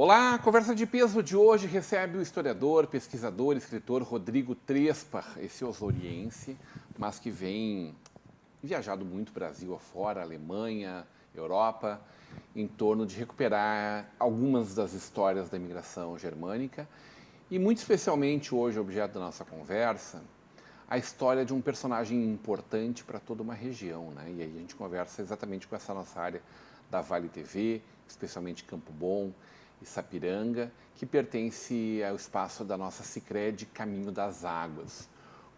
Olá, a Conversa de Peso de hoje recebe o historiador, pesquisador, escritor Rodrigo Trespar, esse osoriense, mas que vem viajado muito Brasil afora, Alemanha, Europa, em torno de recuperar algumas das histórias da imigração germânica e, muito especialmente hoje, objeto da nossa conversa, a história de um personagem importante para toda uma região, né? E aí a gente conversa exatamente com essa nossa área da Vale TV, especialmente Campo Bom e Sapiranga, que pertence ao espaço da nossa Sicredi Caminho das Águas,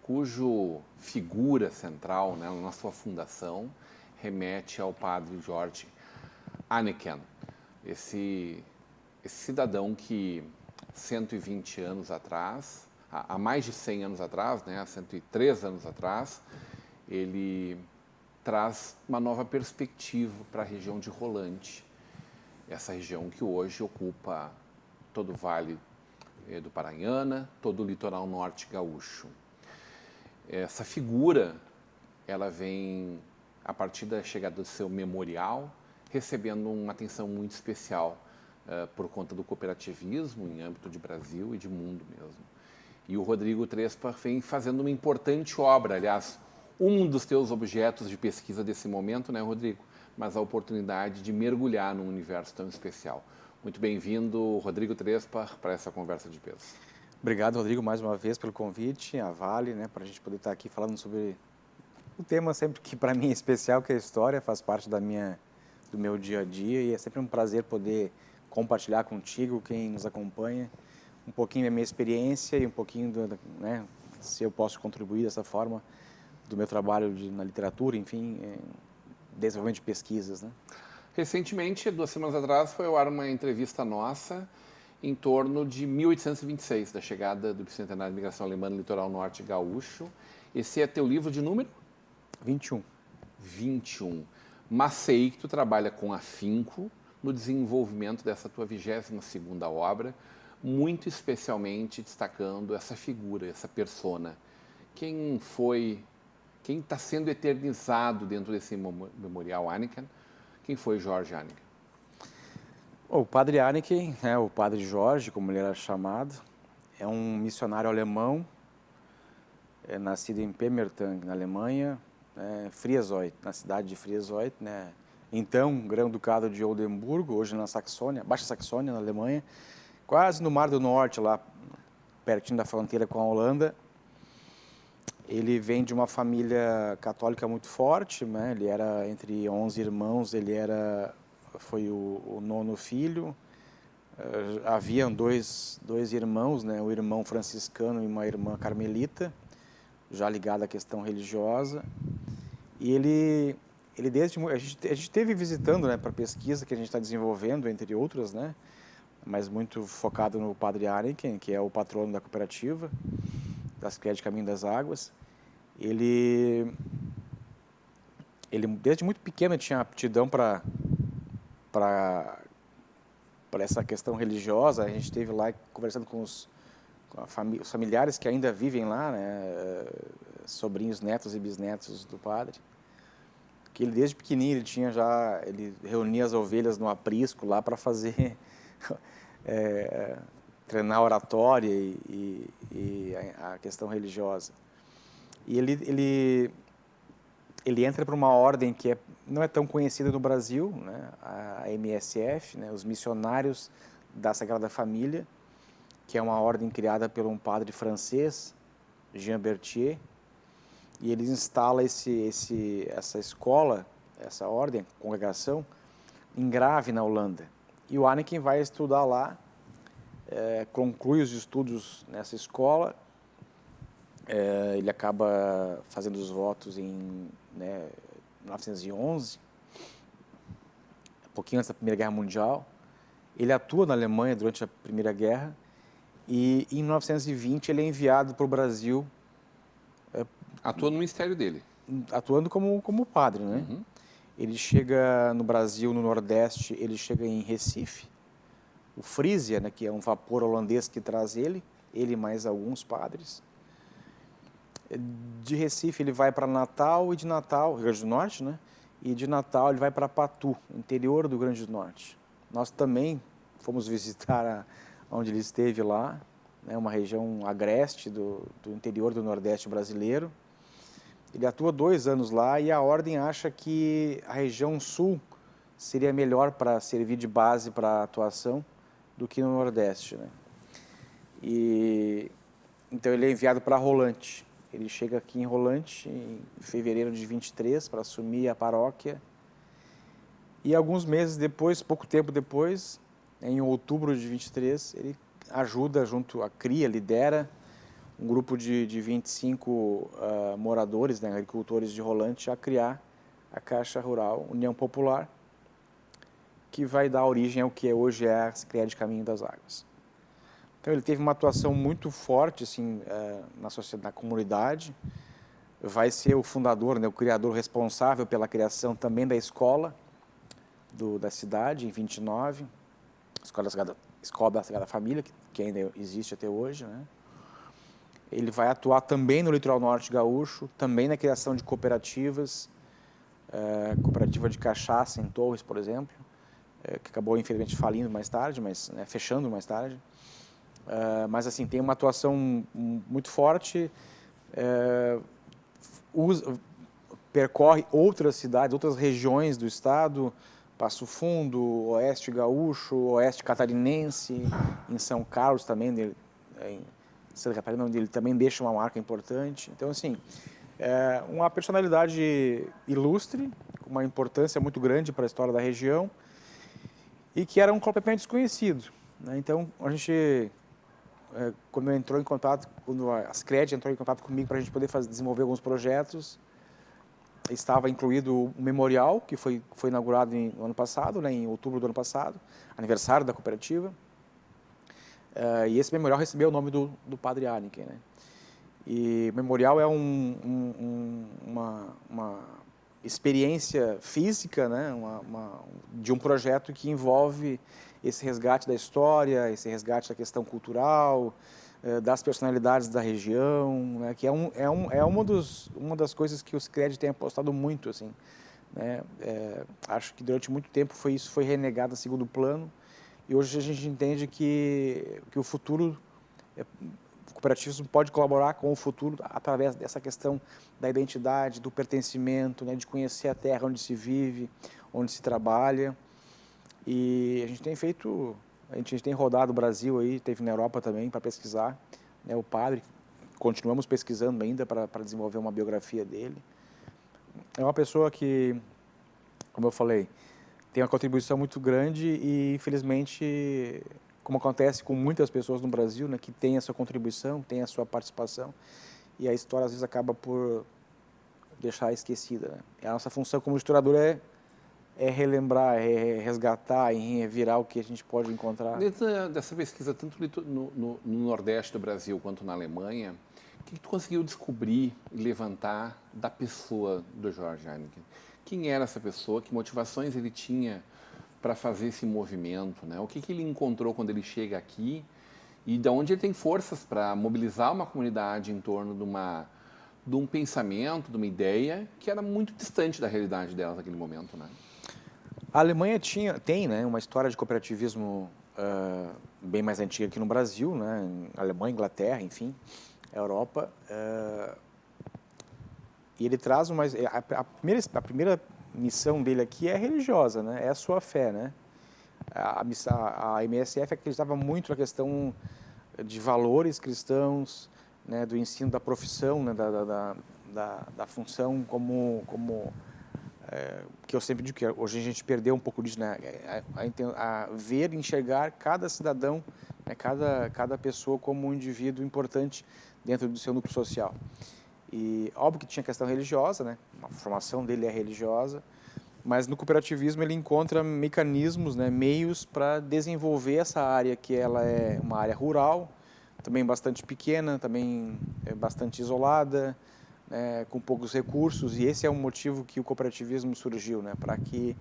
cujo figura central, né, na sua fundação, remete ao padre George Anneken, esse cidadão que 120 anos atrás, há mais de 100 anos atrás, né, há 103 anos atrás, ele traz uma nova perspectiva para a região de Rolante, essa região que hoje ocupa todo o Vale do Paranhana, todo o litoral norte gaúcho. Essa figura, ela vem, a partir da chegada do seu memorial, recebendo uma atenção muito especial por conta do cooperativismo em âmbito de Brasil e de mundo mesmo. E o Rodrigo Trespar vem fazendo uma importante obra, aliás, um dos teus objetos de pesquisa desse momento, né, Rodrigo? Mas a oportunidade de mergulhar num universo tão especial. Muito bem-vindo, Rodrigo Trespar, para essa Conversa de Peso. Obrigado, Rodrigo, mais uma vez pelo convite, a Vale, né, para a gente poder estar aqui falando sobre o tema sempre que para mim é especial, que é a história, faz parte do meu dia a dia e é sempre um prazer poder compartilhar contigo, quem nos acompanha, um pouquinho da minha experiência e um pouquinho, né, se eu posso contribuir dessa forma, do meu trabalho na literatura, enfim, desenvolvimento de pesquisas, né? Recentemente, 2 semanas atrás, foi ao ar uma entrevista nossa em torno de 1826, da chegada do bicentenário de imigração alemã no litoral norte gaúcho. Esse é teu livro de número? 21. 21. Mas sei que tu trabalha com afinco no desenvolvimento dessa tua 22ª obra, muito especialmente destacando essa figura, essa persona. Quem está sendo eternizado dentro desse memorial Anneken? Quem foi George Anneken? O padre Anneken, né, o padre Jorge, como ele era chamado, é um missionário alemão, nascido em Pemmertang, na Alemanha, Friesoid, na cidade de Friesoid, né, então Grão-Ducado de Oldenburgo, hoje na Saxônia, Baixa Saxônia, na Alemanha, quase no Mar do Norte, lá pertinho da fronteira com a Holanda. Ele vem de uma família católica muito forte, né? Ele era entre 11 irmãos, foi o 9º filho. Haviam dois irmãos, né? Um irmão franciscano e uma irmã carmelita, já ligada à questão religiosa. E ele a gente esteve visitando, né, para pesquisa que a gente está desenvolvendo, entre outras, né? Mas muito focado no padre Anneken, que é o patrono da cooperativa da Sicredi Caminho das Águas. Ele desde muito pequeno tinha aptidão para essa questão religiosa. A gente esteve lá conversando com os familiares que ainda vivem lá, né, sobrinhos, netos e bisnetos do padre. Que ele desde pequenininho ele reunia as ovelhas no aprisco lá para fazer treinar a oratória e a questão religiosa. E ele entra para uma ordem que não é tão conhecida no Brasil, né? A MSF, né? Os Missionários da Sagrada Família, que é uma ordem criada por um padre francês, Jean Berthier, e ele instala essa escola, essa ordem, congregação, em Grave, na Holanda. E o Anneken vai estudar lá, conclui os estudos nessa escola. Ele acaba fazendo os votos em 1911, um pouquinho antes da Primeira Guerra Mundial. Ele atua na Alemanha durante a Primeira Guerra e em 1920 ele é enviado para o Brasil. Atua no ministério dele. Atuando como padre, né? Uhum. Ele chega no Brasil, no Nordeste, ele chega em Recife, o Frisia, né, que é um vapor holandês que traz ele e mais alguns padres. De Recife ele vai para Natal e de Natal, Rio Grande do Norte, né? E de Natal ele vai para Patu, interior do Rio Grande do Norte. Nós também fomos visitar onde ele esteve lá, né, uma região agreste do interior do Nordeste brasileiro. Ele atua 2 anos lá e a Ordem acha que a região sul seria melhor para servir de base para a atuação do que no Nordeste, né? E então ele é enviado para Rolante. Ele chega aqui em Rolante em fevereiro de 23 para assumir a paróquia. E alguns meses depois, pouco tempo depois, em outubro de 23, ele ajuda junto à CRIA, lidera um grupo de 25 moradores, né, agricultores de Rolante, a criar a Caixa Rural União Popular, que vai dar origem ao que hoje é a Secretaria de Caminho das Águas. Então ele teve uma atuação muito forte assim, na sociedade, na comunidade, vai ser o fundador, né, o criador responsável pela criação também da escola da cidade, em 29, Escola da Sagrada Família, que ainda existe até hoje, né? Ele vai atuar também no litoral norte gaúcho, também na criação de cooperativas, cooperativa de cachaça em Torres, por exemplo, que acabou infelizmente falindo mais tarde, mas fechando mais tarde. Mas assim, tem uma atuação muito forte, percorre outras cidades, outras regiões do estado, Passo Fundo, Oeste Gaúcho, Oeste Catarinense, em São Carlos também, em Santa Catarina, onde ele também deixa uma marca importante. Então, assim, é uma personalidade ilustre, com uma importância muito grande para a história da região e que era um completamente desconhecido, né? Então, a gente, quando entrou em contato, quando a Ascred entrou em contato comigo para a gente poder desenvolver alguns projetos, estava incluído o memorial, que foi inaugurado no ano passado, né, em outubro do ano passado, aniversário da cooperativa. E esse memorial recebeu o nome do Padre Arneken, né? E o memorial é uma experiência física, né, de um projeto que envolve esse resgate da história, esse resgate da questão cultural, das personalidades da região, né, que é uma das coisas que o Sicredi tem apostado muito, assim, né? Acho que durante muito tempo isso foi renegado a segundo plano e hoje a gente entende que o futuro, o cooperativismo pode colaborar com o futuro através dessa questão da identidade, do pertencimento, né, de conhecer a terra onde se vive, onde se trabalha. E a gente tem rodado o Brasil aí, teve na Europa também para pesquisar, né, o padre. Continuamos pesquisando ainda para desenvolver uma biografia dele. É uma pessoa que, como eu falei, tem uma contribuição muito grande e, infelizmente, como acontece com muitas pessoas no Brasil, né, que tem a sua contribuição, tem a sua participação, e a história às vezes acaba por deixar esquecida, né? E a nossa função como historiador é relembrar, é resgatar e revirar o que a gente pode encontrar. Dessa pesquisa, tanto no Nordeste do Brasil quanto na Alemanha, o que tu conseguiu descobrir e levantar da pessoa do George Arneken? Quem era essa pessoa? Que motivações ele tinha para fazer esse movimento, né? O que ele encontrou quando ele chega aqui e de onde ele tem forças para mobilizar uma comunidade em torno de um pensamento, de uma ideia que era muito distante da realidade delas naquele momento, né? A Alemanha tem, né, uma história de cooperativismo bem mais antiga que no Brasil, né? Alemanha, Inglaterra, enfim, Europa. E ele traz a primeira missão dele aqui é religiosa, né? É a sua fé, né? A MSF acreditava muito na questão de valores cristãos, né? Do ensino da profissão, né? Da função que eu sempre digo que hoje a gente perdeu um pouco disso, né? A ver e enxergar cada cidadão, né? Cada pessoa como um indivíduo importante dentro do seu núcleo social. E óbvio que tinha questão religiosa, né? A formação dele é religiosa, mas no cooperativismo ele encontra mecanismos, né? Meios para desenvolver essa área que ela é uma área rural, também bastante pequena, também bastante isolada, com poucos recursos, e esse é o motivo que o cooperativismo surgiu, né? Para que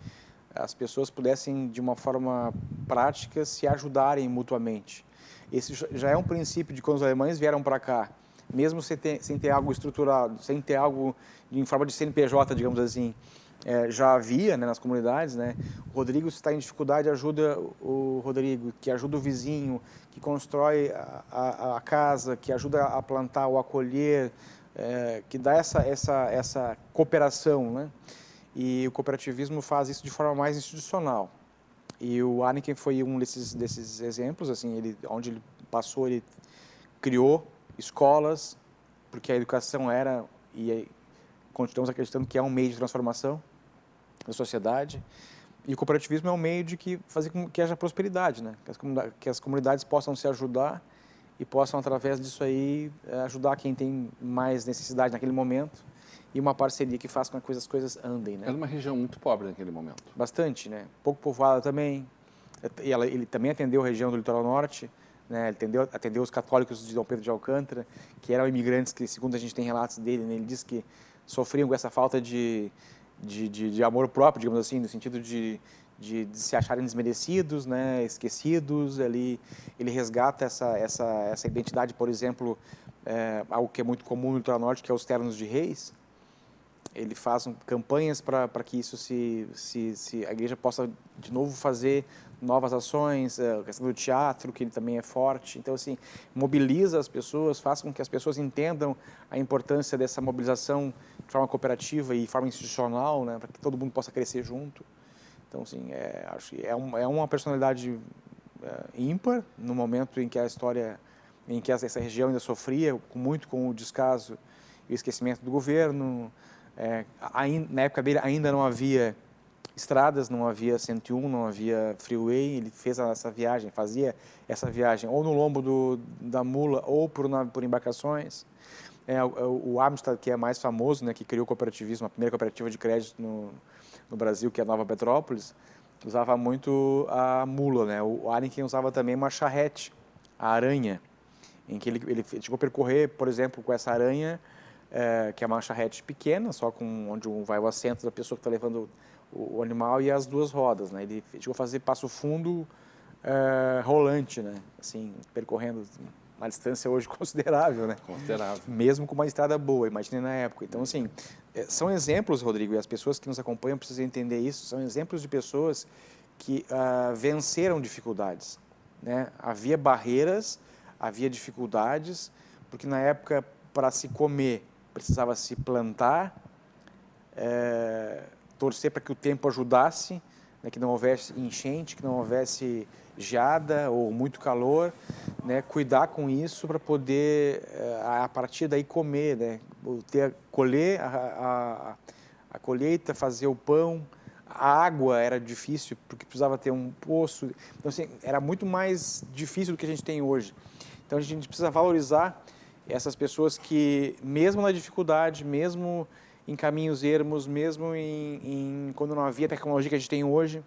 as pessoas pudessem, de uma forma prática, se ajudarem mutuamente. Esse já é um princípio de quando os alemães vieram para cá, mesmo sem ter algo estruturado, sem ter algo em forma de CNPJ, digamos assim, já havia, né, nas comunidades, né? O Rodrigo, se está em dificuldade, ajuda o Rodrigo, que ajuda o vizinho, que constrói a casa, que ajuda a plantar ou a colher, que dá essa cooperação, né? E o cooperativismo faz isso de forma mais institucional. E o Arniken foi um desses exemplos, assim, onde ele passou, ele criou escolas, porque a educação era, e continuamos acreditando que é um meio de transformação da sociedade. E o cooperativismo é um meio de fazer com que haja prosperidade, né? Que as comunidades possam se ajudar e possam, através disso aí, ajudar quem tem mais necessidade naquele momento, e uma parceria que faça com que as coisas andem, né? Era uma região muito pobre naquele momento. Bastante, né? Pouco povoada também. E ele também atendeu a região do litoral norte, né? Ele atendeu os católicos de Dom Pedro de Alcântara, que eram imigrantes que, segundo a gente tem relatos dele, né? Ele diz que sofriam com essa falta de amor próprio, digamos assim, no sentido de se acharem desmerecidos, né, esquecidos. Ele resgata essa identidade, por exemplo, algo que é muito comum no litoral norte, que é os ternos de reis. Ele faz campanhas para que isso a igreja possa de novo fazer novas ações, a questão do teatro, que ele também é forte. Então, assim, mobiliza as pessoas, faz com que as pessoas entendam a importância dessa mobilização de forma cooperativa e de forma institucional, né, para que todo mundo possa crescer junto. Então, assim, acho que é uma personalidade ímpar no momento em que a história, em que essa região ainda sofria muito com o descaso e o esquecimento do governo. Na época dele ainda não havia estradas, não havia 101, não havia freeway. Ele fazia essa viagem ou no lombo da mula ou por embarcações. O Amstrad, que é mais famoso, né, que criou o cooperativismo, a primeira cooperativa de crédito no Brasil, que é a Nova Petrópolis, usava muito a mula, né? O Arniken usava também uma charrete, a aranha, em que ele chegou a percorrer, por exemplo, com essa aranha, que é uma charrete pequena, só onde vai o assento da pessoa que está levando o animal, e as duas rodas, né? Ele chegou a fazer passo fundo rolante, né? Assim, percorrendo uma distância hoje considerável, né? Considerável. Mesmo com uma estrada boa, imagine na época. Então, assim, são exemplos, Rodrigo, e as pessoas que nos acompanham precisam entender isso, são exemplos de pessoas que venceram dificuldades, né? Havia barreiras, havia dificuldades, porque na época, para se comer, precisava se plantar, torcer para que o tempo ajudasse, né, que não houvesse enchente, que não houvesse geada ou muito calor, né, cuidar com isso para poder, a partir daí, comer, né, colher a colheita, fazer o pão. A água era difícil, porque precisava ter um poço. Então, assim, era muito mais difícil do que a gente tem hoje. Então, a gente precisa valorizar essas pessoas que, mesmo na dificuldade, mesmo em caminhos ermos, mesmo quando não havia a tecnologia que a gente tem hoje,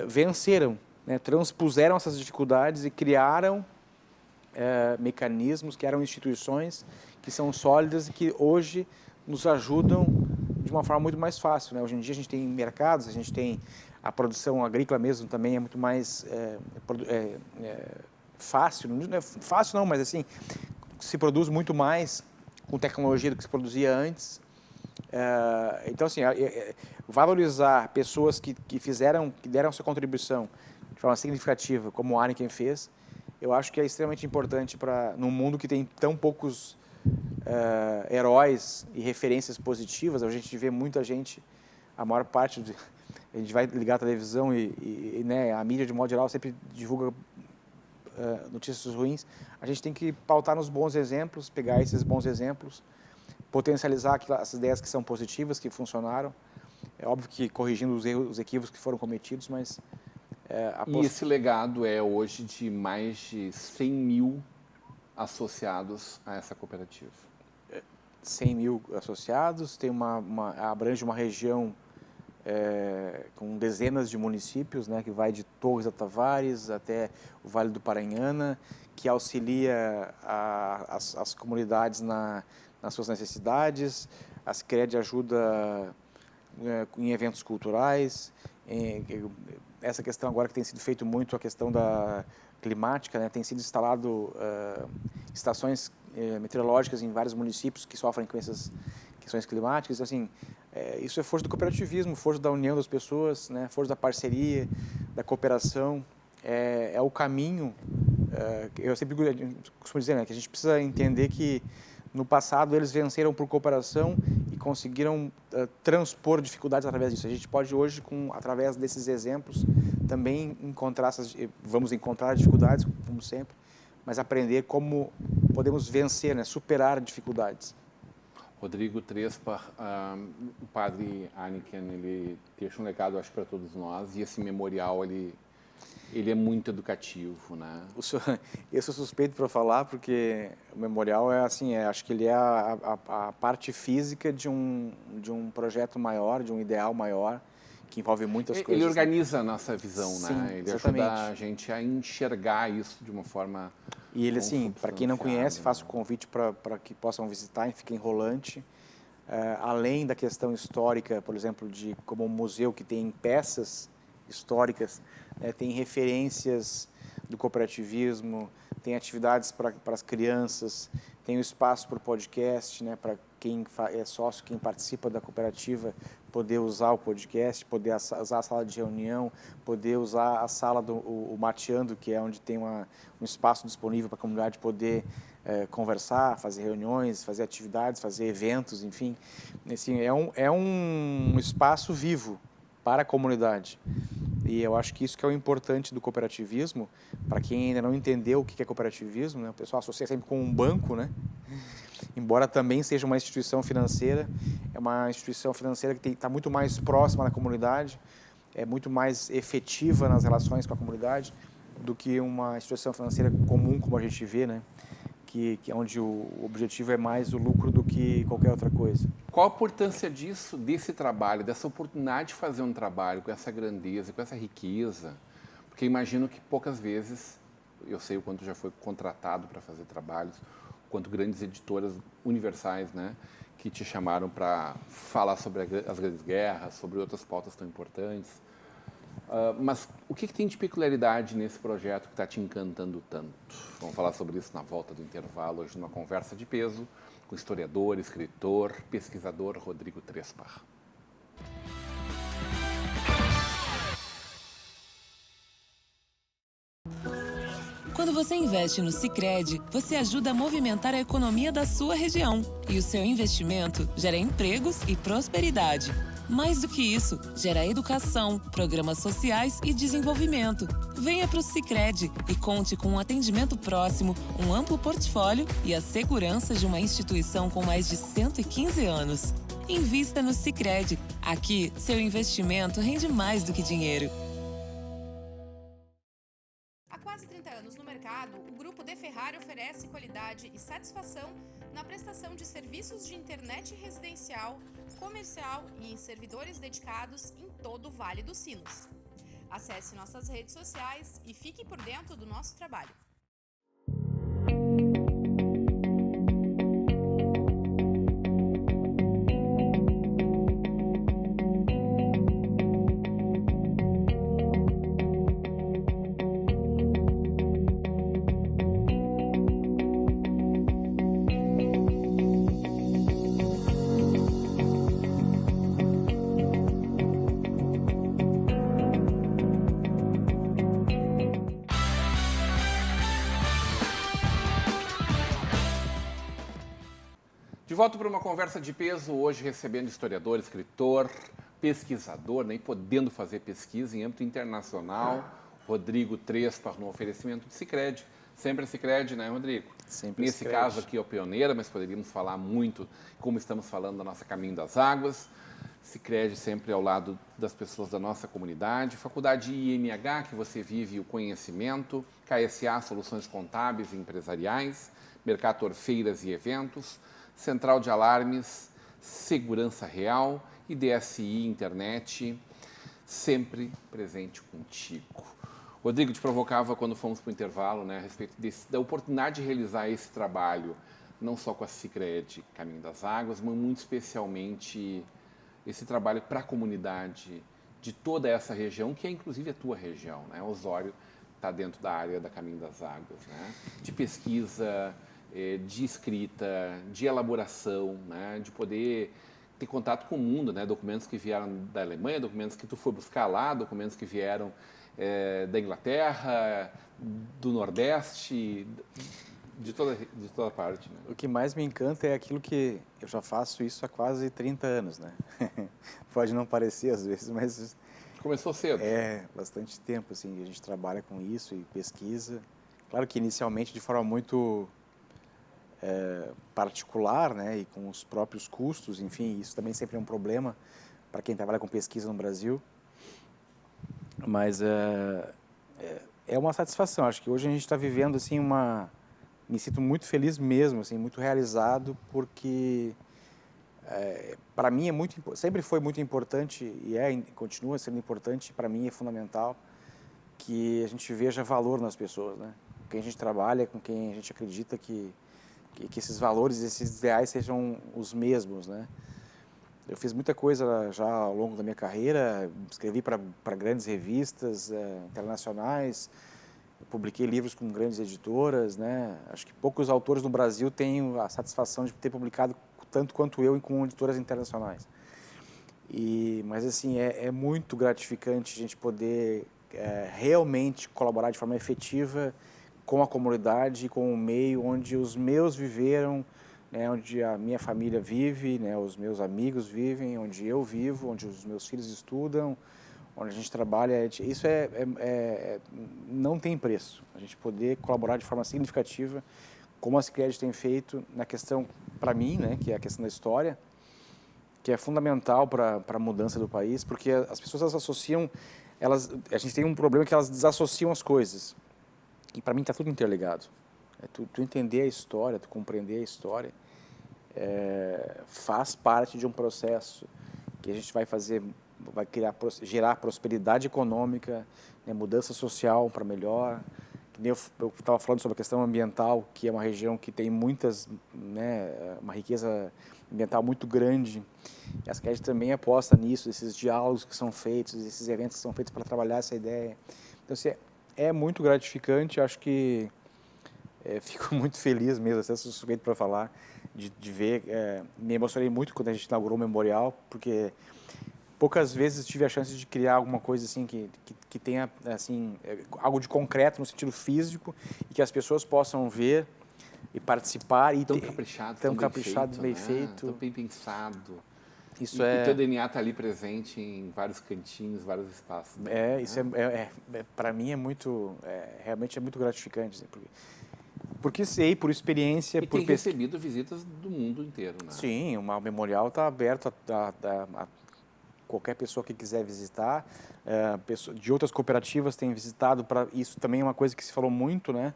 venceram, né, transpuseram essas dificuldades e criaram mecanismos, criaram instituições que são sólidas e que hoje nos ajudam de uma forma muito mais fácil, né? Hoje em dia a gente tem mercados, a gente tem a produção agrícola mesmo também é muito mais fácil, não é fácil não, mas assim, se produz muito mais com tecnologia do que se produzia antes. Então, assim, valorizar pessoas que deram sua contribuição de forma significativa, como o Arniken fez, eu acho que é extremamente importante num mundo que tem tão poucos heróis e referências positivas. A gente vê muita gente, a maior parte, a gente vai ligar a televisão e né, a mídia, de modo geral, sempre divulga notícias ruins. A gente tem que pautar nos bons exemplos, pegar esses bons exemplos, potencializar as ideias que são positivas, que funcionaram. É óbvio que corrigindo os equívocos que foram cometidos, mas... E esse legado é hoje de mais de 100 mil associados a essa cooperativa. 100 mil associados, abrange uma região com dezenas de municípios, né, que vai de Torres a Tavares até o Vale do Paranhana, que auxilia as comunidades nas suas necessidades. A Sicredi ajuda em eventos culturais. Essa questão agora que tem sido feito muito, a questão da climática, né, tem sido instalado estações meteorológicas em vários municípios que sofrem com essas questões climáticas. Assim, Isso é força do cooperativismo, força da união das pessoas, né? Força da parceria, da cooperação. É o caminho. Eu sempre costumo dizer, né, que a gente precisa entender que no passado eles venceram por cooperação e conseguiram transpor dificuldades através disso. A gente pode hoje, através desses exemplos, também vamos encontrar dificuldades, como sempre, mas aprender como podemos vencer, né, superar dificuldades. Rodrigo Trespa, o padre Anniken, ele deixa um legado, acho, para todos nós, e esse memorial, ele é muito educativo, né? Eu sou suspeito para falar, porque o memorial acho que ele é a parte física de um projeto maior, de um ideal maior, que envolve muitas coisas. Ele organiza a nossa visão, Sim, né? Ele exatamente. ajuda a gente a enxergar isso de uma forma. E ele, assim, para quem não conhece, faço o convite para que possam visitar, e fica em Rolante. Além da questão histórica, por exemplo, de como um museu que tem peças históricas, né, tem referências do cooperativismo, tem atividades para as crianças, tem o espaço para o podcast, né, para quem é sócio, quem participa da cooperativa, poder usar o podcast, poder usar a sala de reunião, poder usar a sala o mateando, que é onde tem um espaço disponível para a comunidade poder conversar, fazer reuniões, fazer atividades, fazer eventos, enfim. Assim, é um espaço vivo para a comunidade. E eu acho que isso que é o importante do cooperativismo, para quem ainda não entendeu o que é cooperativismo, né? O pessoal associa sempre com um banco, né? Embora também seja uma instituição financeira, é uma instituição financeira que está muito mais próxima da comunidade, é muito mais efetiva nas relações com a comunidade do que uma instituição financeira comum, como a gente vê, né? Que é onde o objetivo é mais o lucro do que qualquer outra coisa. Qual a importância desse trabalho, dessa oportunidade de fazer um trabalho com essa grandeza, com essa riqueza? Porque imagino que poucas vezes, eu sei o quanto já foi contratado para fazer trabalhos, o quanto grandes editoras universais, né, que te chamaram para falar sobre as grandes guerras, sobre outras pautas tão importantes. Mas o que tem de peculiaridade nesse projeto que está te encantando tanto? Vamos falar sobre isso na volta do intervalo, hoje numa conversa de peso com o historiador, escritor, pesquisador Rodrigo Trespa. Quando você investe no Sicredi, você ajuda a movimentar a economia da sua região. E o seu investimento gera empregos e prosperidade. Mais do que isso, gera educação, programas sociais e desenvolvimento. Venha para o Sicredi e conte com um atendimento próximo, um amplo portfólio e a segurança de uma instituição com mais de 115 anos. Invista no Sicredi. Aqui, seu investimento rende mais do que dinheiro. Há quase 30 anos no mercado, o Grupo De Ferrari oferece qualidade e satisfação na prestação de serviços de internet residencial, comercial e em servidores dedicados em todo o Vale dos Sinos. Acesse nossas redes sociais e fique por dentro do nosso trabalho. De volta para uma conversa de peso, hoje recebendo historiador, escritor, pesquisador, né, e podendo fazer pesquisa em âmbito internacional, Rodrigo Trespa, no oferecimento de Sicredi. Sempre a Sicredi, né, Rodrigo? Sempre Nesse Sicredi. caso aqui é o pioneiro, mas poderíamos falar muito, como estamos falando da nossa Caminho das Águas. Sicredi sempre ao lado das pessoas da nossa comunidade. Faculdade INH, que você vive o conhecimento. KSA, Soluções Contábeis e Empresariais. Mercator, Feiras e Eventos. Central de Alarmes, Segurança Real e DSI Internet, sempre presente contigo. Rodrigo, te provocava quando fomos para o intervalo, né, a respeito da oportunidade de realizar esse trabalho, não só com a Sicredi Caminho das Águas, mas muito especialmente esse trabalho para a comunidade de toda essa região, que é inclusive a tua região, né? Osório está dentro da área da Caminho das Águas, né? De pesquisa, de escrita, de elaboração, né? De poder ter contato com o mundo, né? Documentos que vieram da Alemanha, documentos que tu foi buscar lá, documentos que vieram da Inglaterra, do Nordeste, de toda parte. Né? O que mais me encanta é aquilo que eu já faço isso há quase 30 anos, né? Pode não parecer às vezes, mas Começou cedo. é bastante tempo assim, a gente trabalha com isso e pesquisa. Claro que inicialmente de forma muito particular, né, e com os próprios custos, enfim, isso também sempre é um problema para quem trabalha com pesquisa no Brasil. Mas é uma satisfação. Acho que hoje a gente está vivendo assim me sinto muito feliz mesmo, assim, muito realizado, porque para mim sempre foi muito importante e continua sendo importante. Para mim é fundamental que a gente veja valor nas pessoas, né? Com quem a gente trabalha, com quem a gente acredita que esses valores, esses ideais sejam os mesmos, né? Eu fiz muita coisa já ao longo da minha carreira, escrevi para grandes revistas internacionais, publiquei livros com grandes editoras, né? Acho que poucos autores no Brasil têm a satisfação de ter publicado tanto quanto eu com editoras internacionais. Mas assim, é muito gratificante a gente poder realmente colaborar de forma efetiva com a comunidade, com o meio onde os meus viveram, né, onde a minha família vive, né, os meus amigos vivem, onde eu vivo, onde os meus filhos estudam, onde a gente trabalha. Isso não tem preço. A gente poder colaborar de forma significativa, como a Sicredi tem feito na questão, para mim, né, que é a questão da história, que é fundamental para a mudança do país, porque as pessoas associam, a gente tem um problema que elas desassociam as coisas. E para mim está tudo interligado. Tu entender a história, tu compreender a história, faz parte de um processo que a gente vai gerar prosperidade econômica, né, mudança social para melhor. Que nem eu estava falando sobre a questão ambiental, que é uma região que tem uma riqueza ambiental muito grande. E a Sicredi também aposta nisso, esses diálogos que são feitos, esses eventos que são feitos para trabalhar essa ideia. Então, assim, é muito gratificante, acho que fico muito feliz mesmo, até sou suspeito para falar, de ver. Me emocionei muito quando a gente inaugurou o memorial, porque poucas vezes tive a chance de criar alguma coisa assim que tenha assim, algo de concreto no sentido físico e que as pessoas possam ver e participar. Tão caprichado, bem feito. Tão bem pensado. Isso E teu DNA está ali presente em vários cantinhos, vários espaços. Para mim realmente é muito gratificante, assim, porque sei, por experiência... E tem recebido visitas do mundo inteiro, né? Sim, o memorial está aberto a qualquer pessoa que quiser visitar. De outras cooperativas têm visitado. Isso também é uma coisa que se falou muito, né?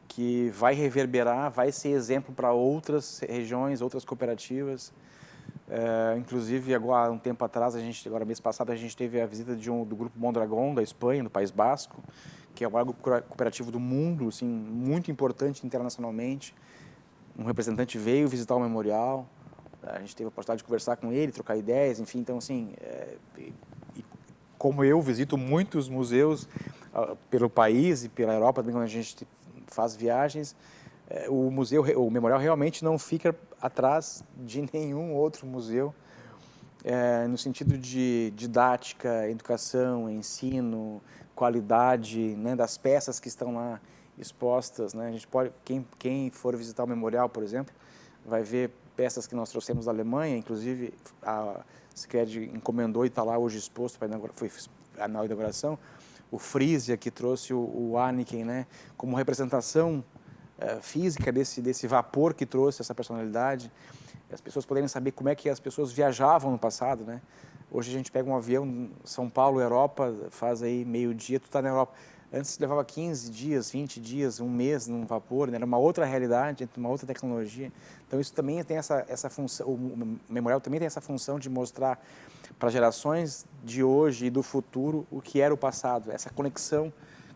Que vai reverberar, vai ser exemplo para outras regiões, outras cooperativas. Inclusive, agora, um tempo atrás, mês passado, a gente teve a visita do Grupo Mondragón, da Espanha, do País Basco, que é o maior grupo cooperativo do mundo, assim, muito importante internacionalmente. Um representante veio visitar o memorial, a gente teve a oportunidade de conversar com ele, trocar ideias, enfim. Então, assim, como eu visito muitos museus pelo país e pela Europa, também quando a gente faz viagens, o memorial realmente não fica atrás de nenhum outro museu, no sentido de didática, educação, ensino, qualidade, né, das peças que estão lá expostas, né? A gente pode, quem for visitar o memorial, por exemplo, vai ver peças que nós trouxemos da Alemanha, inclusive a Sicredi encomendou e está lá hoje exposto foi na inauguração, o Frisia, que trouxe o Anniken, né, como representação física desse vapor que trouxe essa personalidade, as pessoas poderem saber como é que as pessoas viajavam no passado, né? Hoje a gente pega um avião, São Paulo, Europa, faz aí meio-dia, tu está na Europa. Antes levava 15 dias, 20 dias, um mês num vapor, né? Era uma outra realidade, uma outra tecnologia. Então isso também tem essa função, o memorial também tem essa função de mostrar para gerações de hoje e do futuro o que era o passado. Essa conexão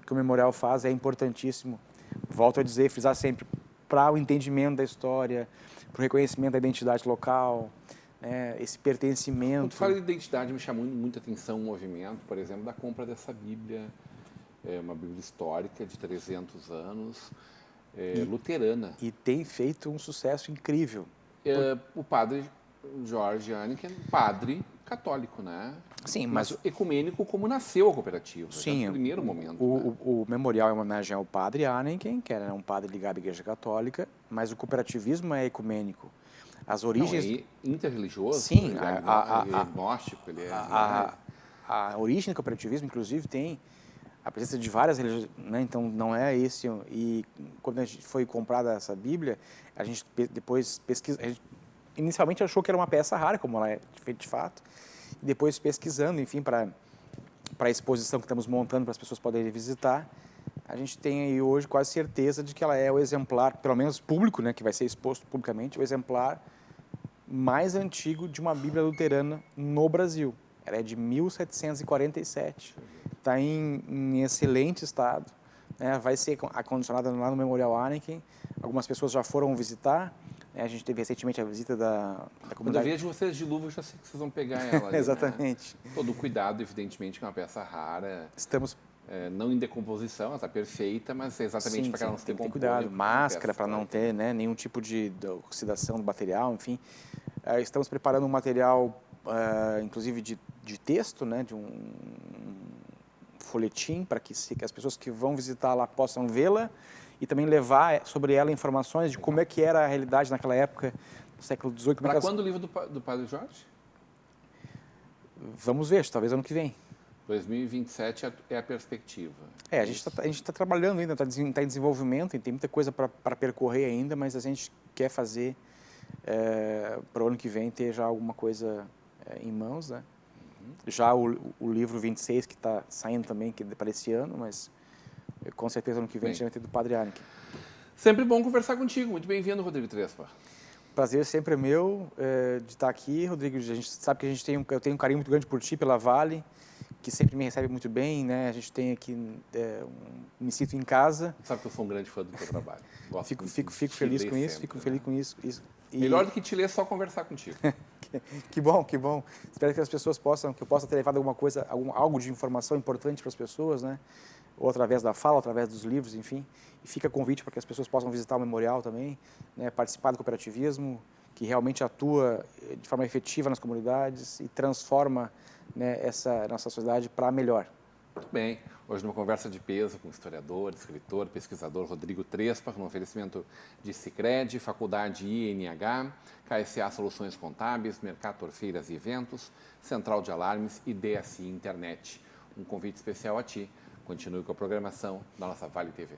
que o memorial faz é importantíssimo. Volto a dizer, frisar sempre, para o entendimento da história, para o reconhecimento da identidade local, esse pertencimento. Quando tu fala de identidade, me chamou muita atenção um movimento, por exemplo, da compra dessa Bíblia, uma Bíblia histórica de 300 anos, luterana. E tem feito um sucesso incrível. O padre Jorge Anniken, padre católico, né? Sim, mas ecumênico como nasceu a cooperativa. Sim, no primeiro momento. O memorial é uma homenagem ao padre Anniken, que era um padre ligado à Igreja Católica, mas o cooperativismo é ecumênico. As origens... Não, é interreligioso, Sim, ele é agnóstico, ele é... a origem do cooperativismo, inclusive, tem a presença de várias religiões, né? Então não é esse. E quando a gente foi comprada essa Bíblia, a gente depois pesquisa. A gente inicialmente achou que era uma peça rara, como ela é feita de fato, e depois pesquisando, enfim, para a exposição que estamos montando para as pessoas poderem visitar, a gente tem aí hoje quase certeza de que ela é o exemplar, pelo menos público, né, que vai ser exposto publicamente, o exemplar mais antigo de uma Bíblia luterana no Brasil. Ela é de 1747. Está em excelente estado, né? Vai ser acondicionada lá no Memorial Anniken. Algumas pessoas já foram visitar, né? A gente teve recentemente a visita da Quando eu comunidade. vejo vocês de luva, eu já sei que vocês vão pegar ela ali, Exatamente. né? Todo cuidado, evidentemente, que é uma peça rara. Estamos... não em decomposição, ela está perfeita, mas é exatamente para que ela não se tem que ter decomponha. cuidado. Máscara para não ter, né, nenhum tipo de oxidação do material, enfim. Estamos preparando um material, inclusive de texto, né, de um folhetim, para que as pessoas que vão visitar lá possam vê-la e também levar sobre ela informações de como é que era a realidade naquela época, no século XVIII. Para quando o livro do Padre Jorge? Vamos ver, talvez ano que vem. 2027 é a perspectiva. A gente tá trabalhando ainda, está em desenvolvimento, e tem muita coisa para percorrer ainda, mas a gente quer fazer para o ano que vem ter já alguma coisa em mãos, né? Já o livro 26, que está saindo também, que é para esse ano, mas com certeza ano que vem a gente vai ter do Padre Anniken. Sempre bom conversar contigo. Muito bem-vindo, Rodrigo Trespa. Prazer sempre é meu de estar aqui, Rodrigo. A gente sabe que eu tenho um carinho muito grande por ti, pela Vale, que sempre me recebe muito bem, né? A gente tem aqui, me sinto em casa. Sabe que eu sou um grande fã do teu trabalho. Fico feliz com isso, fico feliz com isso. Melhor do que te ler é só conversar contigo. Que bom, que bom. Espero que as pessoas que eu possa ter levado alguma coisa, algo de informação importante para as pessoas, né? Ou através da fala, ou através dos livros, enfim. E fica convite para que as pessoas possam visitar o memorial também, né? Participar do cooperativismo, que realmente atua de forma efetiva nas comunidades e transforma, né, essa nossa sociedade para melhor. Muito bem. Hoje, numa conversa de peso com o historiador, escritor, pesquisador Rodrigo Trespa, no oferecimento de Sicredi, Faculdade INH, KSA Soluções Contábeis, Mercator Feiras e Eventos, Central de Alarmes e DSI Internet. Um convite especial a ti. Continue com a programação da nossa Vale TV.